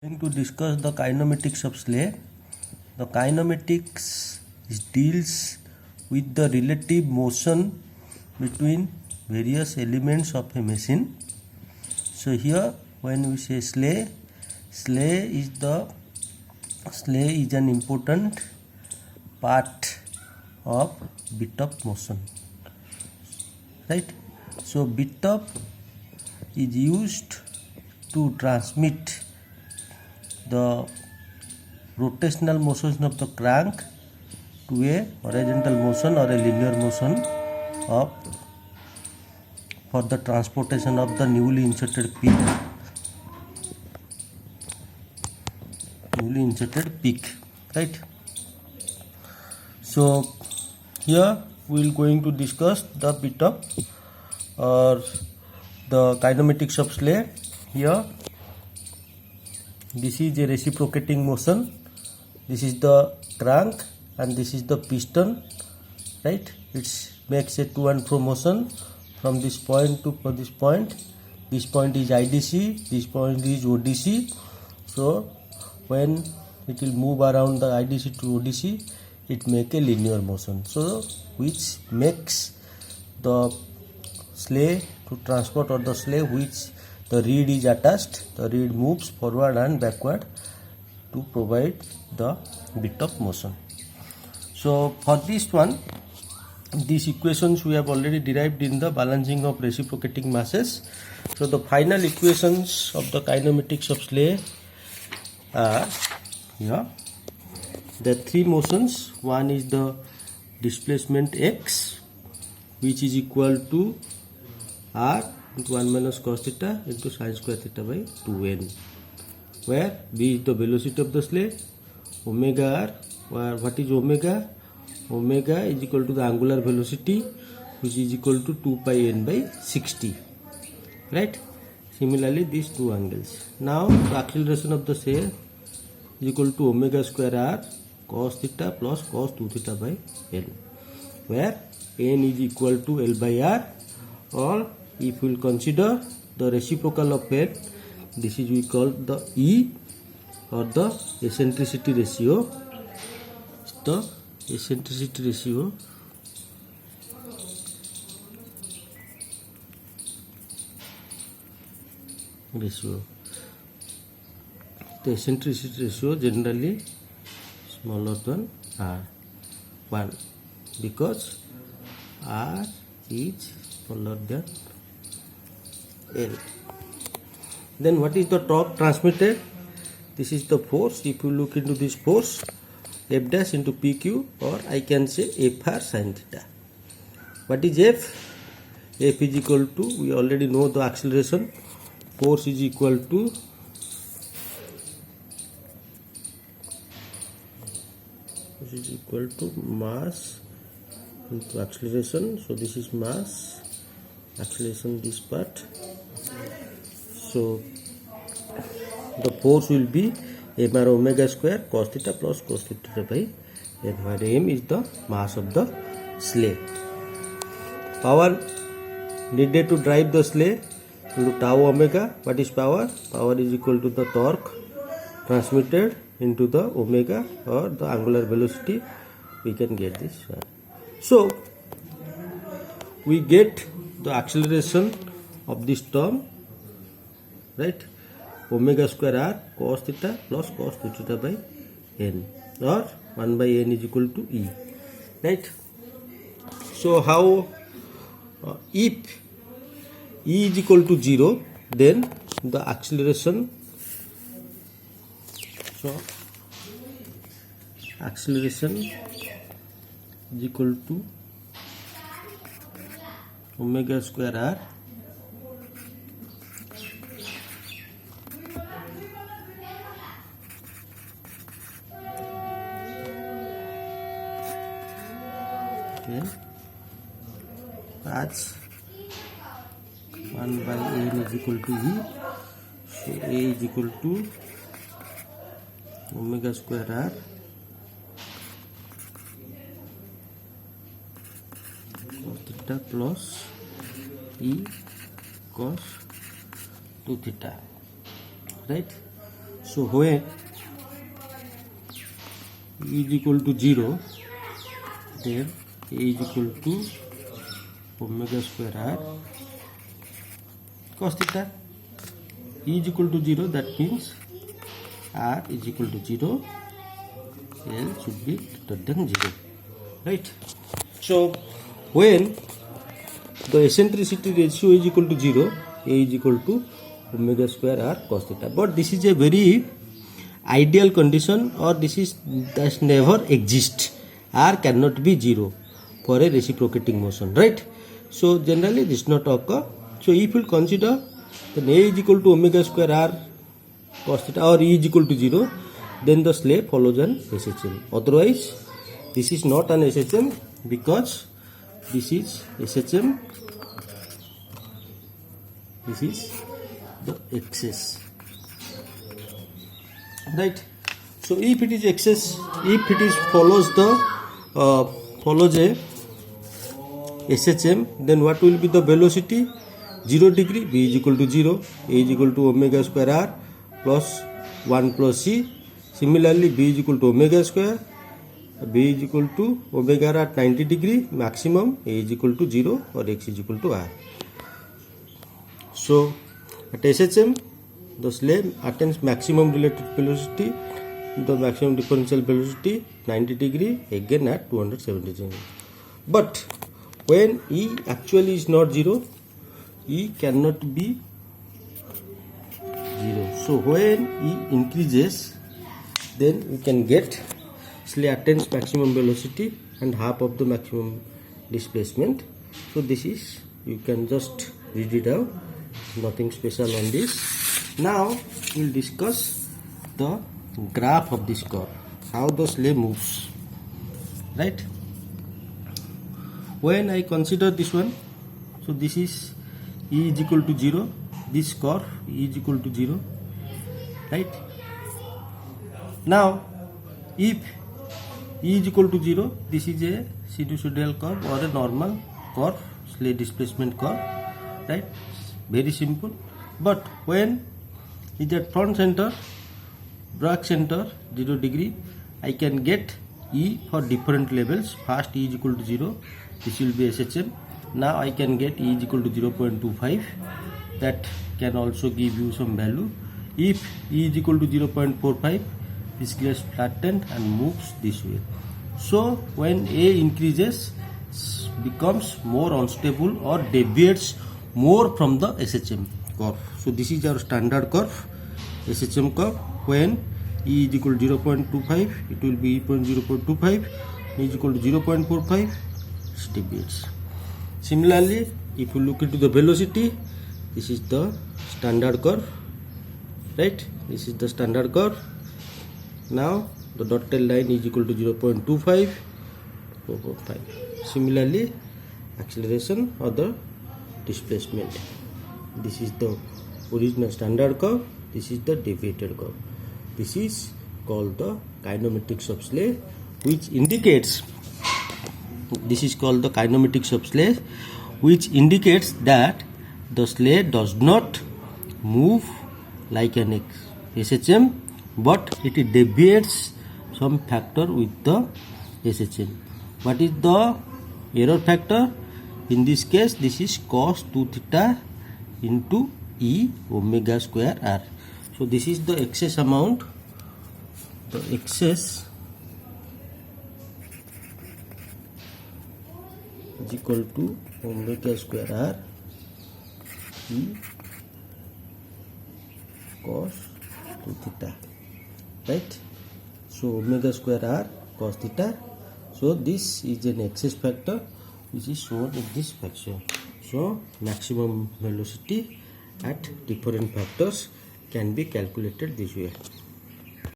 Going to discuss the kinematics of sleigh. The kinematics deals with the relative motion between various elements of a machine. So here when we say sleigh is an important part of bit of motion, right? So bit of is used to transmit the rotational motion of the crank to a horizontal motion or a linear motion of for the transportation of the newly inserted peak, right? So here we will going to discuss the bit of or the kinematics of sleigh. Here this is a reciprocating motion, this is the crank and this is the piston, right? It makes a to and fro motion from this point to this point. This point is IDC, this point is ODC. So when it will move around the IDC to ODC, it make a linear motion, so which makes the sleigh to transport, or the sleigh which the reed is attached, the reed moves forward and backward to provide the bit of motion. So for this one, these equations we have already derived in the balancing of reciprocating masses. So the final equations of the kinematics of sleigh are here. The three motions. One is the displacement x, which is equal to r into 1 minus cos theta into sin square theta by 2n, where v is the velocity of the sleigh, omega r, where what is omega? Omega is equal to the angular velocity, which is equal to 2 pi n by 60, right? Similarly these two angles. Now the acceleration of the sleigh is equal to omega square r cos theta plus cos 2 theta by n, where n is equal to L by r, or if we will consider the reciprocal of n, this is we call the E, or the eccentricity ratio. The eccentricity ratio the eccentricity ratio generally smaller than r1, because r is smaller than L. Then what is the torque transmitted? This is the force. If you look into this force, F dash into PQ, or I can say FR sin theta. What is F? F is equal to, we already know the acceleration. Force is equal to mass into acceleration. So this is mass, acceleration this part. So the force will be mr omega square cos theta plus cos theta by n, where m is the mass of the sleigh. Power needed to drive the sleigh into tau omega. What is power? Power is equal to the torque transmitted into the omega, or the angular velocity. We can get this. So we get the acceleration of this term, right? Omega square r cos theta plus cos 2 theta by n, or 1 by n is equal to E, right? So how if E is equal to 0, then the acceleration, so acceleration is equal to omega square r as 1 by n is equal to E. So A is equal to omega square r cos theta plus E cos 2 theta, right? So when E is equal to 0, then A is equal to omega square r cos theta. E is equal to 0, that means r is equal to 0, L should be greater than 0, right? So when the eccentricity ratio is equal to 0, A is equal to omega square r cos theta. But this is a very ideal condition, or this is does never exist. R cannot be 0 for a reciprocating motion, right? So generally this not occur. So if you consider then A is equal to omega square r cos theta or E is equal to 0, then the slave follows an SHM. Otherwise this is not an SHM, because this is SHM, this is the excess, right? So if it is excess, if it is follows a SHM, then what will be the velocity? 0 degree, V is equal to 0, A is equal to omega square r plus 1 plus C. Similarly, B is equal to omega square, B is equal to omega r at 90 degree maximum, A is equal to 0 or X is equal to R. So at SHM, the slave attains maximum relative velocity, the maximum differential velocity 90 degree, again at 270 degree. But when E actually is not 0, E cannot be 0. So when E increases, then we can get slave attains maximum velocity and half of the maximum displacement. So this is, you can just read it out, nothing special on this. Now we'll discuss the graph of this curve, how the slave moves, right? When I consider this one, so this is E is equal to 0, this curve E is equal to 0, right? Now if E is equal to 0, this is a sinusoidal curve or a normal curve, slave displacement curve, right? Very simple. But when is at front center, back center 0 degree, I can get E for different levels. First E is equal to 0, this will be SHM. Now I can get E is equal to 0.25, that can also give you some value. If E is equal to 0.45, this gets flattened and moves this way. So when A increases, becomes more unstable or deviates more from the SHM curve. So this is our standard curve, SHM curve. When E is equal to 0.25, it will be 0.25, E is equal to 0.45, it deviates. Similarly, if you look into the velocity, this is the standard curve, right? This is the standard curve. Now the dotted line is equal to 0.25, 4.5. Similarly, acceleration or the displacement. This is the original standard curve, this is the deviated curve. This is called the kinematics of slave, which indicates, this is called the kinematics of slave, which indicates that the slave does not move like an SHM, but it deviates some factor with the SHM. What is the error factor? In this case, this is cos 2 theta into E omega square r. So this is the excess amount, the excess is equal to omega square r E cos 2 theta, right? So omega square r cos theta. So this is an excess factor which is shown in this fraction. So maximum velocity at different factors can be calculated this way.